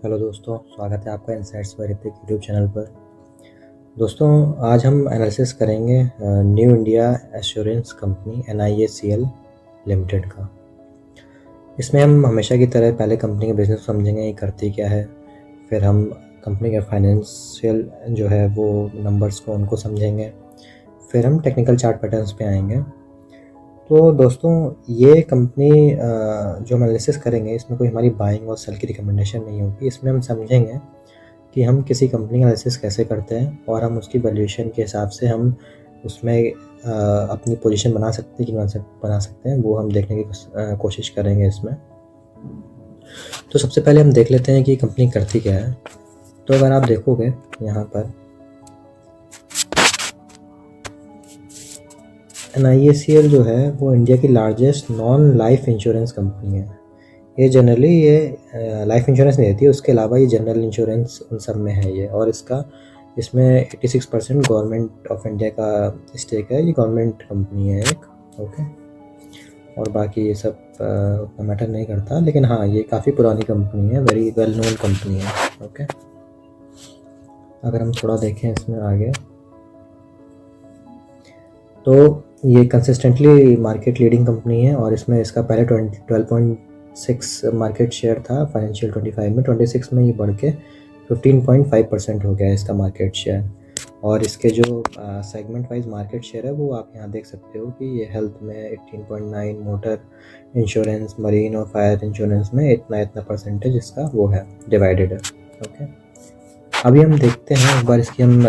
Hello दोस्तों, स्वागत है आपका insights by Hrithik YouTube channel पर। दोस्तों, आज हम एनालिसिस करेंगे New India Assurance company NIACL limited का। इसमें हम हमेशा की तरह पहले कंपनी के बिजनेस समझेंगे, ये करती क्या है। फिर हम कंपनी के फाइनेंशियल जो है वो नंबर्स को उनको समझेंगे। फिर हम टेक्निकल चार्ट पैटर्न्स पे आएंगे। तो दोस्तों, ये कंपनी जो हम एनालिसिस करेंगे, इसमें कोई हमारी बाइंग और सेल की रिकमेंडेशन नहीं होगी। इसमें हम समझेंगे कि हम किसी कंपनी का एनालिसिस कैसे करते हैं और हम उसकी वैल्यूएशन के हिसाब से हम उसमें अपनी पोजीशन बना सकते हैं कि बना सकते हैं, वो हम देखने की कोशिश करेंगे इसमें। तो सबसे पहले हम देख लेते हैं कि कंपनी करती क्या है। तो अगर आप देखोगे यहाँ पर NIACL जो है वो इंडिया की largest non life insurance company है। ये जनरली लाइफ इंश्योरेंस नहीं देती है, उसके अलावा ये जनरल इंश्योरेंस उन सब में है ये। और इसमें 86% गवर्नमेंट ऑफ इंडिया का स्टेक है। ये गवर्नमेंट कंपनी है एक। ओके, और बाकी ये सब उतना मैटर नहीं करता, लेकिन हाँ, ये काफ़ी पुरानी कंपनी है, वेरी वेल नोन कंपनी है। ओके, अगर हम थोड़ा देखें इसमें आगे, तो ये कंसिस्टेंटली मार्केट लीडिंग कंपनी है। और इसमें इसका पहले 12.6 मार्केट शेयर था फाइनेंशियल 25 में। 26 में ये बढ़ के 15.5% हो गया है इसका मार्केट शेयर। और इसके जो सेगमेंट वाइज मार्केट शेयर है वो आप यहाँ देख सकते हो कि ये हेल्थ में 18.9, मोटर इंश्योरेंस, मरीन और फायर इंश्योरेंस में इतना परसेंटेज इसका वो है, डिवाइडेड है। ओके, अभी हम देखते हैं एक बार इसकी हम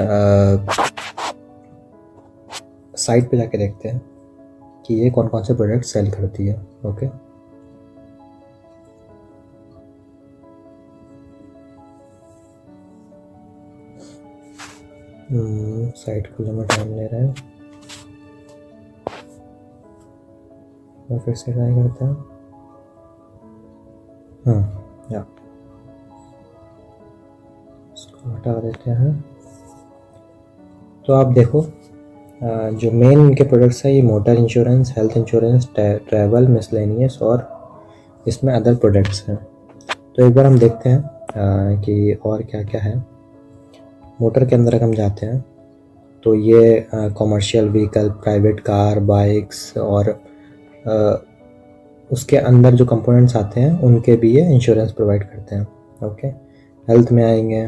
साइट पे जाके देखते हैं कि ये कौन कौन से प्रोडक्ट सेल करती है। ओके, साइट खुलने में टाइम ले रहा है, मैं फिर से ट्राई करता हूँ। या इसको हटा देते हैं। तो आप देखो, जो मेन इनके प्रोडक्ट्स है, ये motor insurance, health insurance, travel, miscellaneous और इसमें अदर प्रोडक्ट्स हैं। तो एक बार हम देखते हैं कि और क्या क्या है। मोटर के अंदर हम जाते हैं तो ये commercial vehicle, private car, bikes और उसके अंदर जो कंपोनेंट्स आते हैं उनके भी ये इंश्योरेंस प्रोवाइड करते हैं। ओके, हेल्थ में आएंगे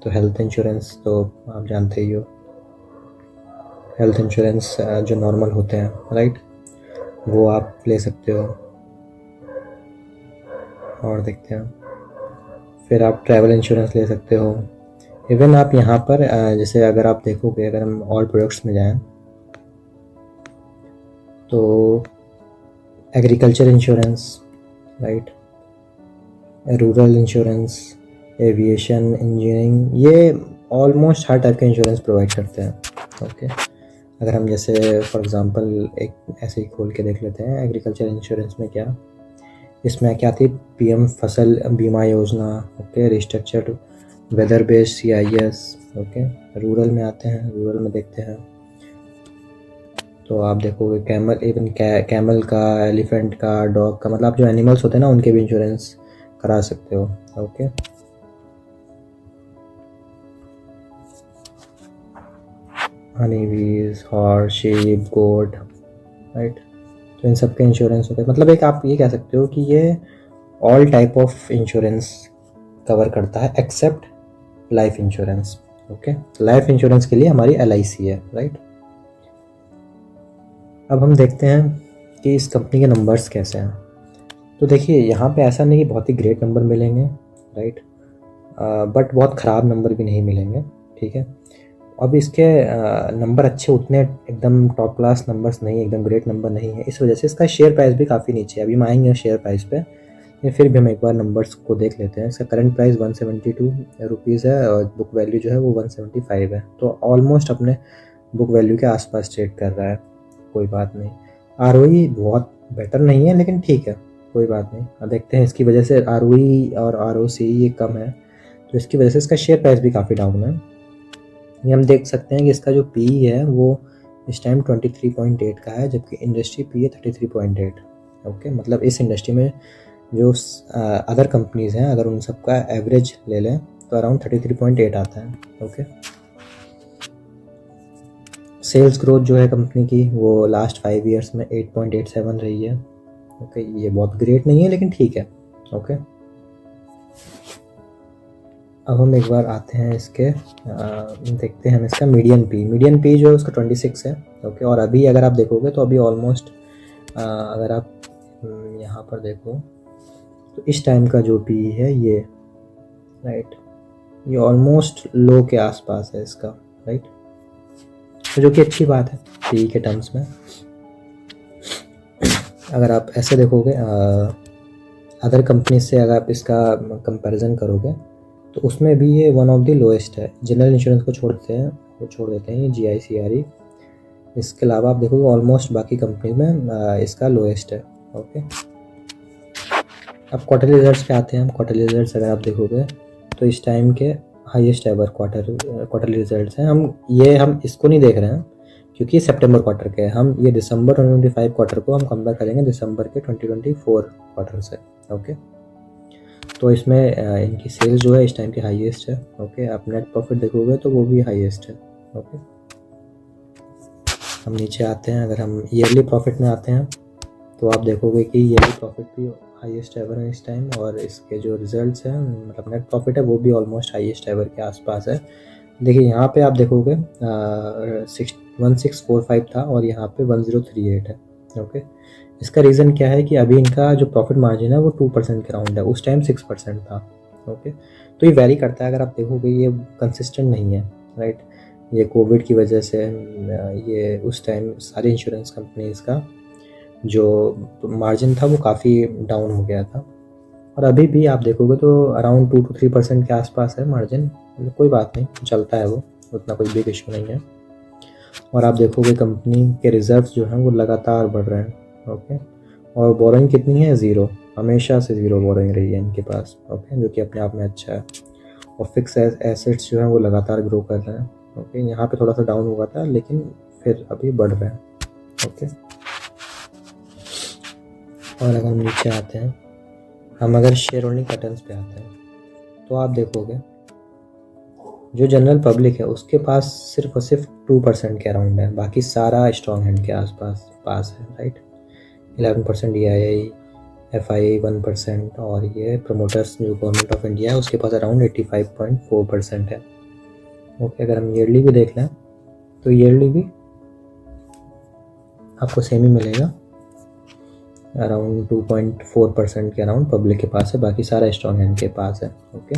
तो हेल्थ इंश्योरेंस तो आप जानते ही हो। हेल्थ इंश्योरेंस जो नॉर्मल होते हैं, राइट, वो आप ले सकते हो। और देखते हैं, फिर आप ट्रैवल इंश्योरेंस ले सकते हो। इवन आप यहाँ पर जैसे अगर आप देखोगे, अगर हम ऑल प्रोडक्ट्स में जाएं तो agriculture insurance, right, rural insurance, aviation, engineering, ये ऑलमोस्ट हर टाइप के इंश्योरेंस प्रोवाइड करते हैं। ओके, अगर हम जैसे फॉर एग्जांपल एक ऐसे ही खोल के देख लेते हैं एग्रीकल्चर इंश्योरेंस में क्या, इसमें क्या थी, PM फसल बीमा योजना। Okay, restructured weather based CIS। Okay, rural में आते हैं, रूरल में देखते हैं तो आप देखोगे कैमल, इवन कैमल का, एलिफेंट का, डॉग का, मतलब जो एनिमल्स होते हैं ना उनके भी इंश्योरेंस करा सकते हो। ओके, हनी बीज, हॉर्स, शीप, गोट, राइट, तो इन सब के इंश्योरेंस होते हैं। मतलब एक आप ये कह सकते हो कि ये all type of insurance cover करता है except life insurance. Okay, life insurance के लिए हमारी LIC है, राइट। अब हम देखते हैं कि इस कंपनी के नंबर्स कैसे हैं। तो देखिए, यहाँ पे ऐसा नहीं कि बहुत ही ग्रेट नंबर मिलेंगे, राइट, बट बहुत ख़राब नंबर भी नहीं मिलेंगे, ठीक है। अब इसके नंबर अच्छे उतने एकदम टॉप क्लास नंबर्स नहीं, एकदम ग्रेट नंबर नहीं है। इस वजह से इसका शेयर प्राइस भी काफ़ी नीचे है। अभी हम आएंगे शेयर प्राइस पे, फिर भी हम एक बार नंबर्स को देख लेते हैं। इसका करंट प्राइस 172 रुपीज़ है और बुक वैल्यू जो है वो 175 है। तो ऑलमोस्ट अपने बुक वैल्यू के आसपास ट्रेड कर रहा है, कोई बात नहीं। ROE बहुत बेटर नहीं है, लेकिन ठीक है, कोई बात नहीं। अब देखते हैं, इसकी वजह से ROE और ROC ये कम है, तो इसकी वजह से इसका शेयर प्राइस भी काफ़ी डाउन है। ये हम देख सकते हैं कि इसका जो PE है वो इस टाइम 23.8 का है, जबकि इंडस्ट्री PE 33.8। ओके, मतलब इस इंडस्ट्री में जो अदर कंपनीज़ हैं अगर उन सबका एवरेज ले लें तो अराउंड 33.8 आता है। ओके, सेल्स ग्रोथ जो है कंपनी की वो लास्ट 5 ईयर्स में 8.87 रही है। ओके, ये बहुत ग्रेट नहीं है लेकिन ठीक है। ओके, अब हम एक बार आते हैं इसके देखते हैं हम इसका मीडियन पी जो है उसका 26 है। ओके, और अभी अगर आप देखोगे तो अभी ऑलमोस्ट अगर आप यहाँ पर देखो तो इस टाइम का जो पी है ये राइट, ये ऑलमोस्ट लो के आसपास है इसका राइट, तो जो कि अच्छी बात है पी के टर्म्स में। अगर आप ऐसे देखोगे अदर कंपनी से अगर आप इसका कंपैरिजन करोगे तो उसमें भी ये वन ऑफ द लोएस्ट है। जनरल इंश्योरेंस को छोड़ देते हैं ये GICRE, इसके अलावा आप देखोगे ऑलमोस्ट बाकी कंपनी में इसका लोएस्ट है। ओके, अब क्वार्टरली रिजल्ट्स पे आते हैं हम। क्वार्टरली रिजल्ट्स अगर आप देखोगे तो इस टाइम के हाईएस्ट एवर क्वार्टरली रिजल्ट्स हैं। हम इसको नहीं देख रहे हैं क्योंकि सितंबर क्वार्टर के, हम ये दिसंबर 2025 क्वार्टर को हम कंपेयर करेंगे दिसंबर के 2024 क्वार्टर से। ओके, तो इसमें इनकी सेल्स जो है इस टाइम की हाईएस्ट है। ओके, आप नेट प्रॉफिट देखोगे तो वो भी हाईएस्ट है। ओके, हम नीचे आते हैं, अगर हम ईयरली प्रॉफिट में आते हैं तो आप देखोगे कि ईयरली प्रॉफिट भी हाईएस्ट एवर है इस टाइम, और इसके जो रिजल्ट्स हैं मतलब नेट प्रॉफिट है वो भी ऑलमोस्ट हाईएस्ट एवर के आसपास है। देखिए यहाँ पे आप देखोगे 1645 था और यहाँ पे 1038 है। ओके, इसका रीज़न क्या है कि अभी इनका जो प्रॉफिट मार्जिन है वो 2% के राउंड है, उस टाइम 6% था। ओके, तो ये वेरी करता है, अगर आप देखोगे ये कंसिस्टेंट नहीं है राइट। ये कोविड की वजह से ये उस टाइम सारी इंश्योरेंस कंपनीज का जो मार्जिन था वो काफ़ी डाउन हो गया था, और अभी भी आप देखोगे तो अराउंड 2 to 3% के आसपास है मार्जिन। कोई बात नहीं, चलता है वो, उतना कोई बिग इशू नहीं है। और आप देखोगे कंपनी के रिजर्व्स जो हैं वो लगातार बढ़ रहे हैं। ओके, और बोरोइंग कितनी है? 0, हमेशा से 0 बोरोइंग रही है इनके पास। ओके, जो कि अपने आप में अच्छा है। और फिक्स एसेट्स जो हैं वो लगातार ग्रो कर रहे हैं। ओके, यहाँ पे थोड़ा सा डाउन हुआ था लेकिन फिर अभी बढ़ रहे हैं। ओके, और अगर हम नीचे आते हैं, हम अगर शेयर होल्डिंग पैटर्न्स पे आते हैं तो आप देखोगे जो जनरल पब्लिक है उसके पास सिर्फ और सिर्फ 2% के अराउंड है, बाकी सारा स्ट्रॉन्ग हैंड के आसपास पास है राइट। 11% EIA, FIA 1%, और ये प्रमोटर्स जो गवर्नमेंट ऑफ इंडिया है उसके पास अराउंड 85.4% है। ओके, अगर हम ईयरली भी देख लें तो ईयरली भी आपको सेम ही मिलेगा, अराउंड 2.4% के अराउंड पब्लिक के पास है, बाकी सारा स्ट्रॉन्ग हैंड के पास है। ओके,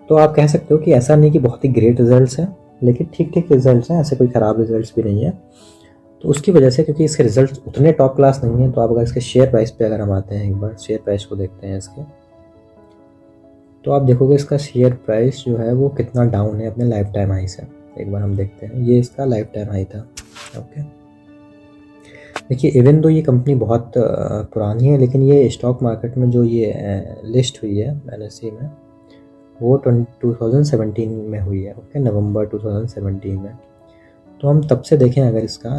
तो आप कह सकते हो कि ऐसा नहीं कि बहुत ही ग्रेट रिजल्ट्स हैं, लेकिन ठीक ठीक रिजल्ट्स हैं, ऐसे कोई ख़राब रिजल्ट्स भी नहीं है। तो उसकी वजह से, क्योंकि इसके रिजल्ट्स उतने टॉप क्लास नहीं है, तो आप अगर इसके शेयर प्राइस पे अगर हम आते हैं, एक बार शेयर प्राइस को देखते हैं इसके, तो आप देखोगे इसका शेयर प्राइस जो है वो कितना डाउन है अपने लाइफ टाइम हाई से। एक बार हम देखते हैं, ये इसका लाइफ टाइम हाई था। ओके, देखिए इवन दो ये कंपनी बहुत पुरानी है, लेकिन ये स्टॉक मार्केट में जो ये लिस्ट हुई है NSE में वो 2017 में हुई है। ओके, नवंबर 2017 में। तो हम तब से देखें अगर इसका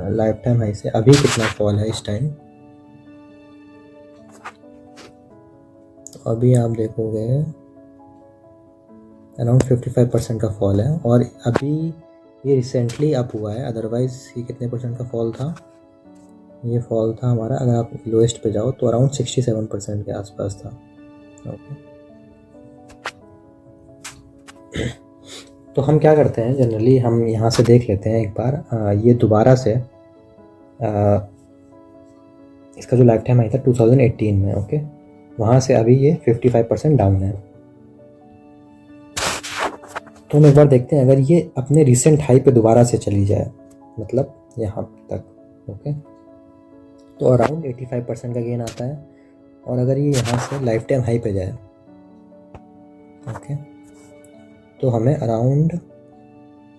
लाइफ टाइम हाई से अभी कितना फॉल है इस टाइम, तो अभी आप देखोगे अराउंड 55% का फॉल है, और अभी ये रिसेंटली अप हुआ है। अदरवाइज ये कितने परसेंट का फॉल था? ये फॉल था हमारा, अगर आप लोएस्ट पे जाओ तो अराउंड 67% के आसपास था। ओके, तो हम क्या करते हैं जनरली, हम यहाँ से देख लेते हैं एक बार ये दोबारा से इसका जो लाइफ टाइम आई था 2018 में। ओके, वहाँ से अभी ये 55% डाउन है। तो हम एक बार देखते हैं अगर ये अपने रिसेंट हाई पे दोबारा से चली जाए, मतलब यहाँ तक। ओके, तो अराउंड 85% का गेन आता है, और अगर ये यहाँ से लाइफ टाइम हाई पे जाए ओके, तो हमें अराउंड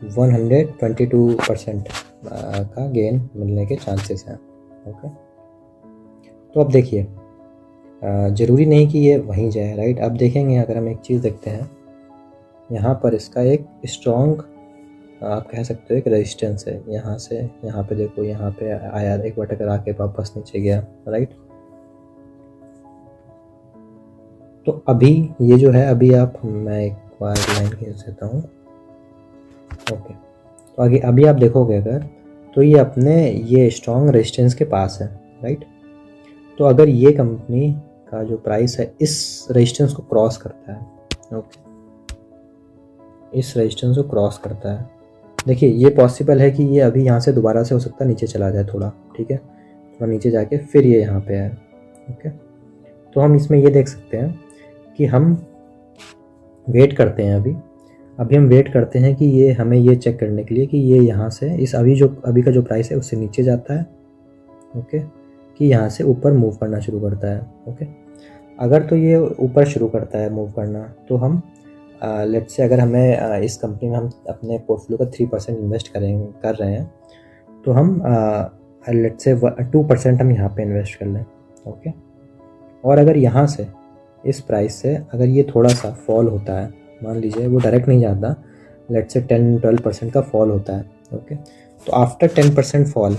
122% का गेन मिलने के चांसेस हैं। ओके, तो अब देखिए ज़रूरी नहीं कि ये वहीं जाए राइट। अब देखेंगे, अगर हम एक चीज़ देखते हैं, यहाँ पर इसका एक स्ट्रॉन्ग आप कह सकते हो एक रेजिस्टेंस है। यहाँ से यहाँ पे देखो, यहाँ पे आया एक बार टकरा के वापस नीचे गया राइट। तो अभी ये जो है, अभी मैं एक बार लाइन खींच देता हूँ। ओके, तो आगे अभी आप देखोगे अगर, तो ये अपने ये स्ट्रॉन्ग रेजिस्टेंस के पास है, राइट। तो अगर ये कंपनी का जो प्राइस है इस रेजिस्टेंस को क्रॉस करता है, ओके, इस रेजिस्टेंस को क्रॉस करता है, देखिए ये पॉसिबल है कि ये अभी यहाँ से दोबारा से हो सकता है नीचे चला जाए थोड़ा, ठीक है, थोड़ा नीचे जाके फिर ये यहाँ पे आए, ओके। तो हम इसमें ये देख सकते हैं कि हम वेट करते हैं, अभी हम वेट करते हैं कि ये हमें ये चेक करने के लिए कि ये यहाँ से इस अभी का जो प्राइस है उससे नीचे जाता है, ओके, कि यहाँ से ऊपर मूव करना शुरू करता है, ओके। अगर तो ये ऊपर शुरू करता है मूव करना, तो हम लेट्स से अगर हमें इस कंपनी में हम अपने पोर्टफोलियो का 3% इन्वेस्ट कर रहे हैं, तो हम लेट्स से 2% हम यहाँ पे इन्वेस्ट कर लें, ओके। और अगर यहाँ से इस प्राइस से अगर ये थोड़ा सा फॉल होता है, मान लीजिए वो डायरेक्ट नहीं जाता, लेट्स से 10-12% का फॉल होता है, ओके, तो आफ्टर 10% फॉल,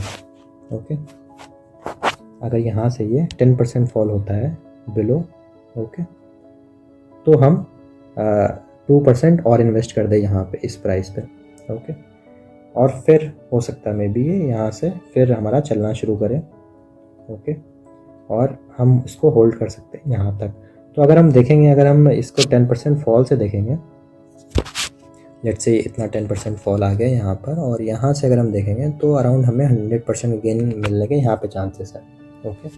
ओके, अगर यहाँ से ये 10% फॉल होता है बिलो, ओके, तो हम 2% और इन्वेस्ट कर दें यहाँ पे इस प्राइस पे, ओके। और फिर हो सकता है मे बी ये यहाँ से फिर हमारा चलना शुरू करें, ओके, और हम इसको होल्ड कर सकते हैं यहाँ तक। तो अगर हम देखेंगे, अगर हम इसको 10% फॉल से देखेंगे, लेट्स से इतना 10% फॉल आ गया यहाँ पर, और यहाँ से अगर हम देखेंगे तो अराउंड हमें 100% गेन मिलने के यहाँ पे चांसेस है, ओके।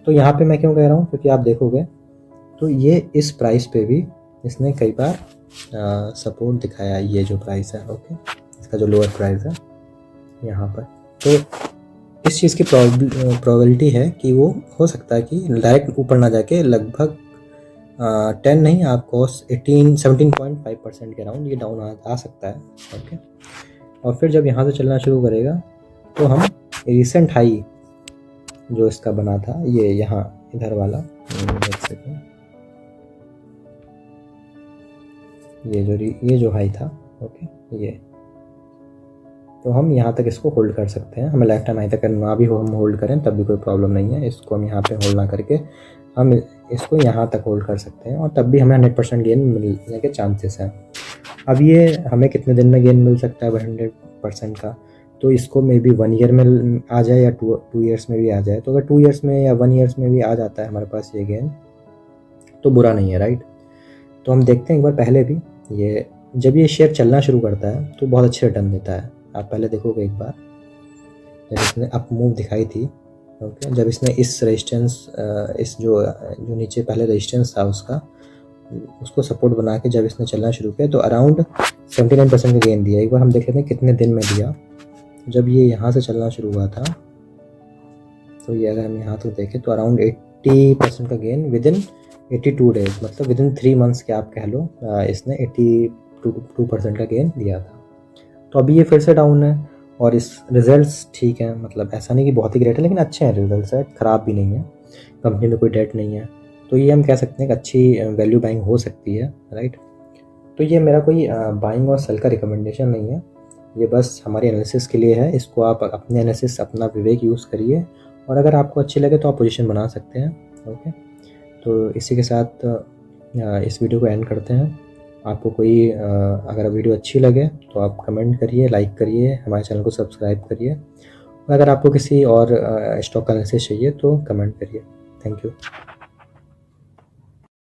तो यहाँ पे मैं क्यों कह रहा हूँ, क्योंकि आप देखोगे तो ये इस प्राइस पे भी इसने कई बार सपोर्ट दिखाया, ये जो प्राइस है, ओके, इसका जो लोअर प्राइस है यहाँ पर। तो इस चीज़ की प्रोबेबिलिटी है कि वो हो सकता है कि डायरेक्ट ऊपर ना जाके लगभग 10 नहीं, आपको 17.5% के अराउंड ये डाउन आ सकता है, ओके। और फिर जब यहाँ से चलना शुरू करेगा तो हम रिसेंट हाई जो इसका बना था, ये यहाँ इधर वाला, एक सेकेंड, ये जो हाई था, ओके, ये, तो हम यहाँ तक इसको होल्ड कर सकते हैं। हमें लाइफ टाइम हाई तक ना भी हम होल्ड करें तब भी कोई प्रॉब्लम नहीं है, इसको हम यहाँ पे होल्ड ना करके हम इसको यहाँ तक होल्ड कर सकते हैं, और तब भी हमें 100% गेन मिलने के चांसेस हैं। अब ये हमें कितने दिन में गेन मिल सकता है 100% का, तो इसको मे बी 1 ईयर में आ जाए या 2 ईयर्स में भी आ जाए। तो अगर 2 ईयर्स में या 1 ईयर्स में भी आ जाता है हमारे पास ये गेन, तो बुरा नहीं है, राइट। तो हम देखते हैं एक बार पहले भी, ये जब ये शेयर चलना शुरू करता है तो बहुत अच्छे रिटर्न देता है। आप पहले देखोगे एक बार, जब इसने अप मूव दिखाई थी, ओके, जब इसने इस रेजिस्टेंस, इस जो नीचे पहले रेजिस्टेंस था उसको सपोर्ट बना के जब इसने चलना शुरू किया तो अराउंड 79% का गेन दिया। एक बार हम देख लेते हैं कितने दिन में दिया। जब ये यहाँ से चलना शुरू हुआ था, तो ये अगर हम यहाँ तक देखें तो अराउंड 80% का गेन विदिन 82 डेज, मतलब विदिन 3 मंथ्स के आप कह लो, इसने 82% का गेन दिया था। तो अभी ये फिर से डाउन है, और इस रिजल्ट्स ठीक हैं, मतलब ऐसा नहीं कि बहुत ही ग्रेट है, लेकिन अच्छे हैं रिजल्ट्स, है, ख़राब भी नहीं है, कंपनी में कोई डेट नहीं है, तो ये हम कह सकते हैं कि अच्छी वैल्यू बाइंग हो सकती है, राइट। तो ये मेरा कोई बाइंग और सेल का रिकमेंडेशन नहीं है, ये बस हमारी एनालिसिस के लिए है। इसको आप अपने एनालिसिस, अपना विवेक यूज़ करिए, और अगर आपको अच्छी लगे तो आप पोजीशन बना सकते हैं, ओके। तो इसी के साथ इस वीडियो को एंड करते हैं। आपको कोई अगर वीडियो अच्छी लगे तो आप कमेंट करिए, लाइक करिए, हमारे चैनल को सब्सक्राइब करिए, और अगर आपको किसी और स्टॉक का एनालिसिस चाहिए तो कमेंट करिए। Thank you.